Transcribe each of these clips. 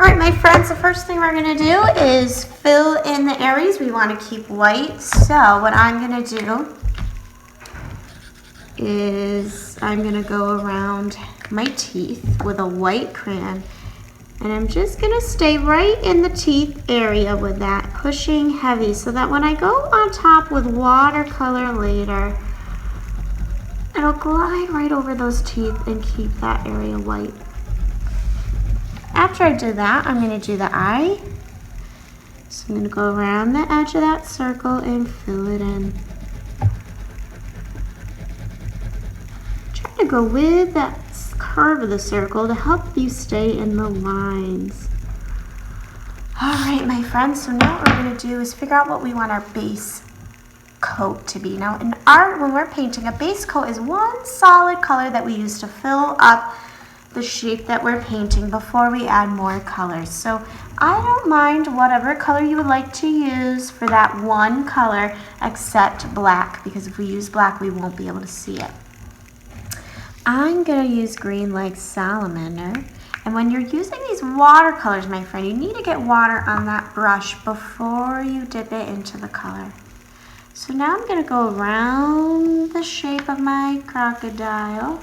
All right, my friends, the first thing we're gonna do is fill in the areas we wanna keep white. So what I'm gonna do is I'm gonna go around my teeth with a white crayon, and I'm just gonna stay right in the teeth area with that, pushing heavy so that when I go on top with watercolor later, it'll glide right over those teeth and keep that area white. After I do that, I'm going to do the eye. So I'm going to go around the edge of that circle and fill it in. Try to go with that curve of the circle to help you stay in the lines. All right, my friends, so now what we're going to do is figure out what we want our base coat to be. Now in art, when we're painting, a base coat is one solid color that we use to fill up the shape that we're painting before we add more colors. So I don't mind whatever color you would like to use for that one color except black, because if we use black we won't be able to see it. I'm gonna use green like salamander, and when you're using these watercolors, my friend, you need to get water on that brush before you dip it into the color. So now I'm gonna go around the shape of my crocodile.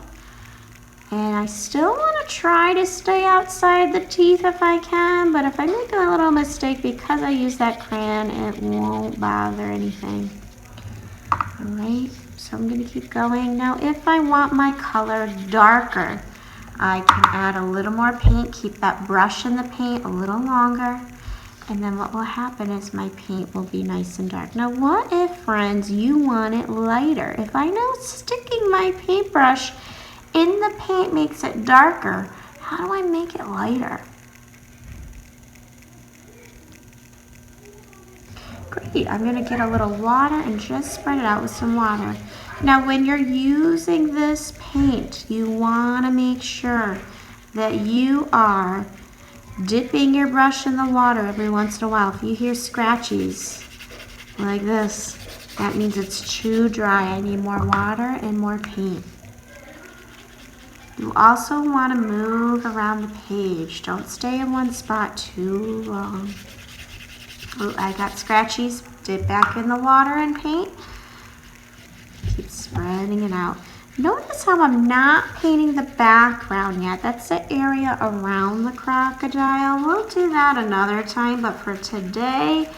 And I still want to try to stay outside the teeth if I can, but if I make a little mistake because I use that crayon, it won't bother anything. All right, so I'm going to keep going. Now, if I want my color darker, I can add a little more paint, keep that brush in the paint a little longer, and then what will happen is my paint will be nice and dark. Now, what if, friends, you want it lighter? If I know sticking my paintbrush in the paint makes it darker, how do I make it lighter? Great, I'm gonna get a little water and just spread it out with some water. Now when you're using this paint, you wanna make sure that you are dipping your brush in the water every once in a while. If you hear scratchies like this, that means it's too dry. I need more water and more paint. You also want to move around the page. Don't stay in one spot too long. Oh, I got scratchies. Dip back in the water and paint. Keep spreading it out. Notice how I'm not painting the background yet. That's the area around the crocodile. We'll do that another time, but for today,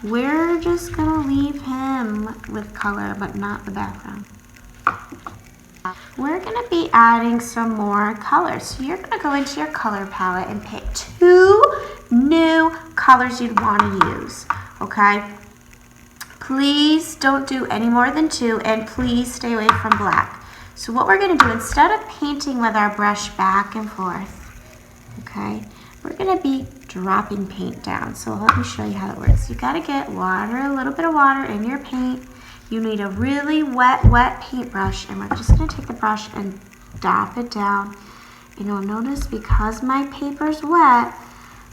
we're just going to leave him with color, but not the background. We're going to be adding some more colors. So you're going to go into your color palette and pick 2 new colors you'd want to use, okay? Please don't do any more than 2, and please stay away from black. So what we're going to do, instead of painting with our brush back and forth, okay, we're going to be dropping paint down. So let me show you how that works. You got to get water, a little bit of water in your paint. You need a really wet paintbrush, and we're just going to take the brush and dab it down. And you'll notice because my paper's wet,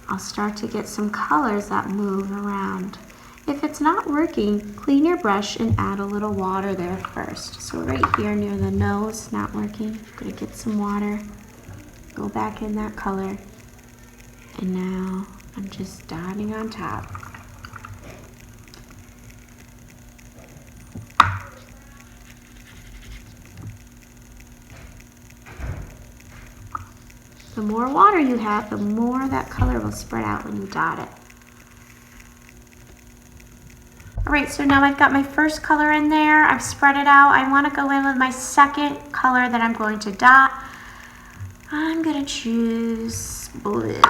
I'll start to get some colors that move around. If it's not working, clean your brush and add a little water there first. So right here near the nose, not working. I'm going to get some water, go back in that color, and now I'm just dotting on top. The more water you have, the more that color will spread out when you dot it. All right, so now I've got my first color in there. I've spread it out. I want to go in with my second color that I'm going to dot. I'm going to choose blue.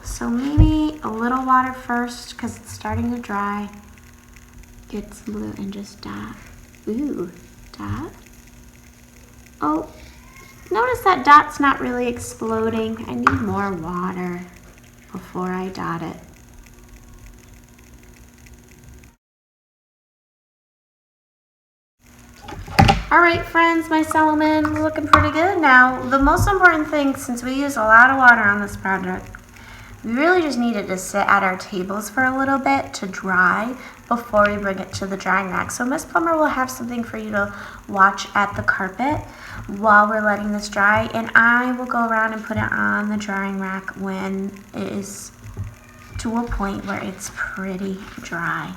So maybe a little water first because it's starting to dry. Get some blue and just dot. Ooh, dot. Oh. Notice that dot's not really exploding. I need more water before I dot it. All right, friends, my salmon is looking pretty good. Now, the most important thing, since we use a lot of water on this project, we really just need it to sit at our tables for a little bit to dry before we bring it to the drying rack. So Miss Plummer will have something for you to watch at the carpet while we're letting this dry, and I will go around and put it on the drying rack when it is to a point where it's pretty dry.